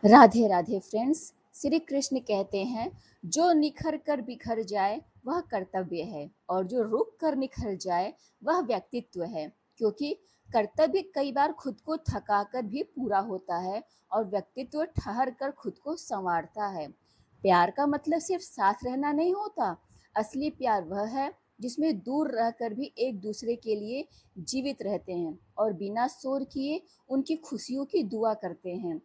Radhe Radhe friends. Shri Krishna कहते हैं, जो निखर कर बिखर जाए वह कर्तव्य है और जो रुक कर निखर जाए वह व्यक्तित्व है। क्योंकि कर्तव्य कई बार खुद को थकाकर भी पूरा होता है और व्यक्तित्व ठहर कर खुद को संवारता है। प्यार का मतलब सिर्फ साथ रहना नहीं होता। असली प्यार वह है जिसमें दूर रहकर भी एक दूसरे के लिए जीवित रहते हैं और बिना शोर किए उनकी खुशियों की दुआ करते हैं।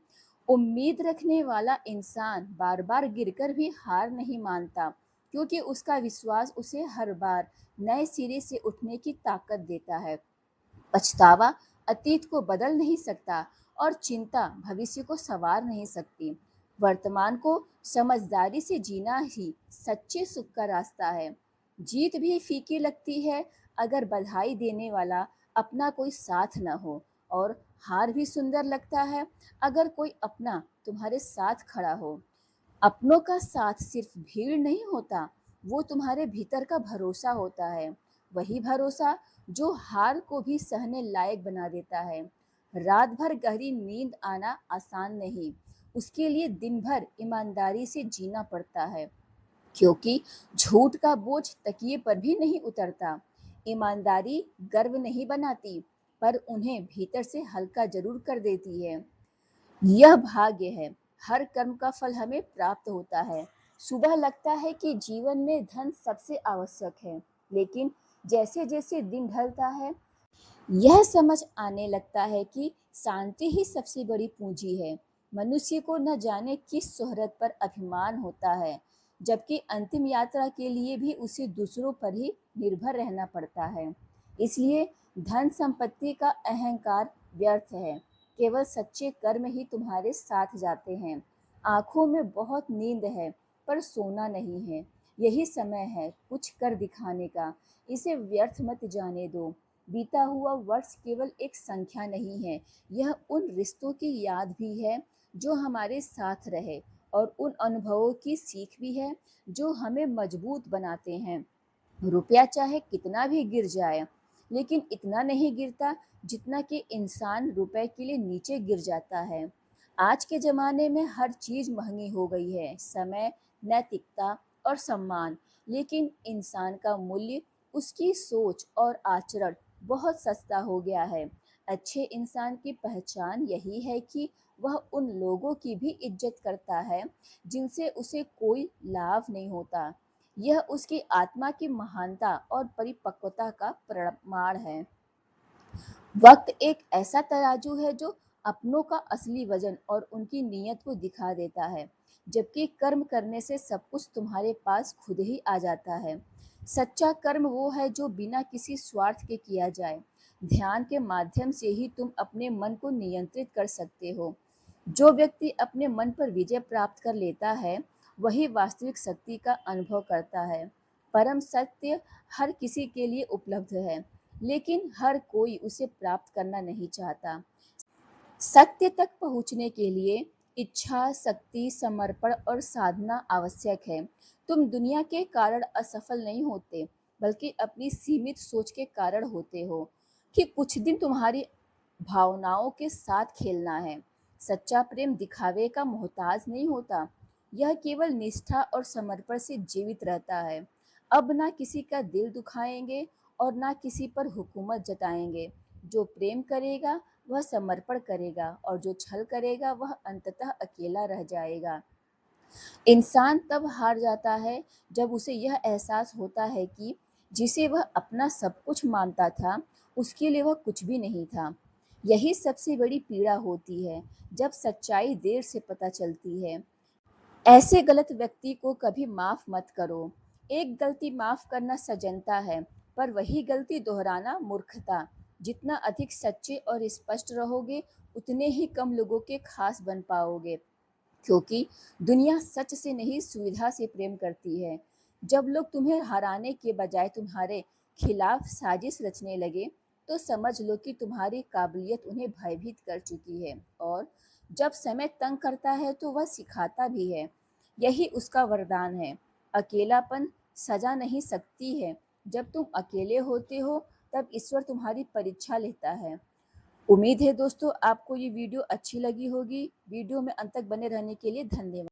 उम्मीद रखने वाला इंसान बार बार गिरकर भी हार नहीं मानता, क्योंकि उसका विश्वास उसे हर बार नए सिरे से उठने की ताकत देता है। पछतावा अतीत को बदल नहीं सकता और चिंता भविष्य को संवार नहीं सकती। वर्तमान को समझदारी से जीना ही सच्चे सुख का रास्ता है। जीत भी फीकी लगती है अगर बधाई देने वाला अपना कोई साथ न हो, और हार भी सुंदर लगता है अगर कोई अपना तुम्हारे साथ खड़ा हो। अपनों का साथ सिर्फ भीड़ नहीं होता, वो तुम्हारे भीतर का भरोसा होता है। वही भरोसा जो हार को भी सहने लायक बना देता है। रात भर गहरी नींद आना आसान नहीं, उसके लिए दिन भर ईमानदारी से जीना पड़ता है। क्योंकि झूठ का बोझ तकिए पर भी नहीं उतरता। ईमानदारी गर्व नहीं बनाती, पर उन्हें भीतर से हल्का जरूर कर देती है। यह भाग्य है। हर कर्म का फल हमें प्राप्त होता है। सुबह लगता है कि जीवन में धन सबसे आवश्यक है, लेकिन जैसे जैसे दिन ढलता है यह समझ आने लगता है कि शांति ही सबसे बड़ी पूंजी है। मनुष्य को न जाने किस शोहरत पर अभिमान होता है, जबकि अंतिम यात्रा के लिए भी उसे दूसरों पर ही निर्भर रहना पड़ता है। इसलिए धन संपत्ति का अहंकार व्यर्थ है। केवल सच्चे कर्म ही तुम्हारे साथ जाते हैं। आंखों में बहुत नींद है, पर सोना नहीं है। यही समय है कुछ कर दिखाने का। इसे व्यर्थ मत जाने दो। बीता हुआ वर्ष केवल एक संख्या नहीं है, यह उन रिश्तों की याद भी है जो हमारे साथ रहे, और उन अनुभवों की सीख भी है जो हमें मजबूत बनाते हैं। रुपया चाहे कितना भी गिर जाए, लेकिन इतना नहीं गिरता जितना कि इंसान रुपए के लिए नीचे गिर जाता है। आज के ज़माने में हर चीज़ महंगी हो गई है, समय, नैतिकता और सम्मान। लेकिन इंसान का मूल्य, उसकी सोच और आचरण बहुत सस्ता हो गया है। अच्छे इंसान की पहचान यही है कि वह उन लोगों की भी इज्जत करता है जिनसे उसे कोई लाभ नहीं होता। यह उसकी आत्मा की महानता और परिपक्वता का प्रमाण है। वक्त एक ऐसा तराजू है जो अपनों का असली वजन और उनकी नीयत को दिखा देता है, जबकि कर्म करने से सब कुछ तुम्हारे पास खुद ही आ जाता है। सच्चा कर्म वो है जो बिना किसी स्वार्थ के किया जाए। ध्यान के माध्यम से ही तुम अपने मन को नियंत्रित कर सकते हो। जो व्यक्ति अपने मन पर विजय प्राप्त कर लेता है, वही वास्तविक शक्ति का अनुभव करता है। परम सत्य हर किसी के लिए उपलब्ध है, लेकिन हर कोई उसे प्राप्त करना नहीं चाहता। सत्य तक पहुंचने के लिए इच्छा, शक्ति, समर्पण और साधना आवश्यक है। तुम दुनिया के कारण असफल नहीं होते, बल्कि अपनी सीमित सोच के कारण होते हो कि कुछ दिन तुम्हारी भावनाओं के साथ खेलना है। सच्चा प्रेम दिखावे का मोहताज नहीं होता, यह केवल निष्ठा और समर्पण से जीवित रहता है। अब ना किसी का दिल दुखाएंगे और ना किसी पर हुकूमत जताएंगे। जो प्रेम करेगा वह समर्पण करेगा, और जो छल करेगा वह अंततः अकेला रह जाएगा। इंसान तब हार जाता है जब उसे यह एहसास होता है कि जिसे वह अपना सब कुछ मानता था, उसके लिए वह कुछ भी नहीं था। यही सबसे बड़ी पीड़ा होती है, जब सच्चाई देर से पता चलती है। ऐसे गलत व्यक्ति को कभी माफ मत करो। एक गलती माफ करना सजनता है, पर वही गलती दोहराना मूर्खता। जितना अधिक सच्चे और स्पष्ट रहोगे, उतने ही कम लोगों के खास बन पाओगे। क्योंकि दुनिया सच से नहीं, सुविधा से प्रेम करती है। जब लोग तुम्हें हराने के बजाय तुम्हारे खिलाफ साजिश रचने लगे, तो समझ लो कि तुम्हारी काबिलियत उन्हें भयभीत कर चुकी है। और जब समय तंग करता है तो वह सिखाता भी है। यही उसका वरदान है। अकेलापन सजा नहीं सकती है। जब तुम अकेले होते हो, तब ईश्वर तुम्हारी परीक्षा लेता है। उम्मीद है दोस्तों आपको ये वीडियो अच्छी लगी होगी। वीडियो में अंत तक बने रहने के लिए धन्यवाद।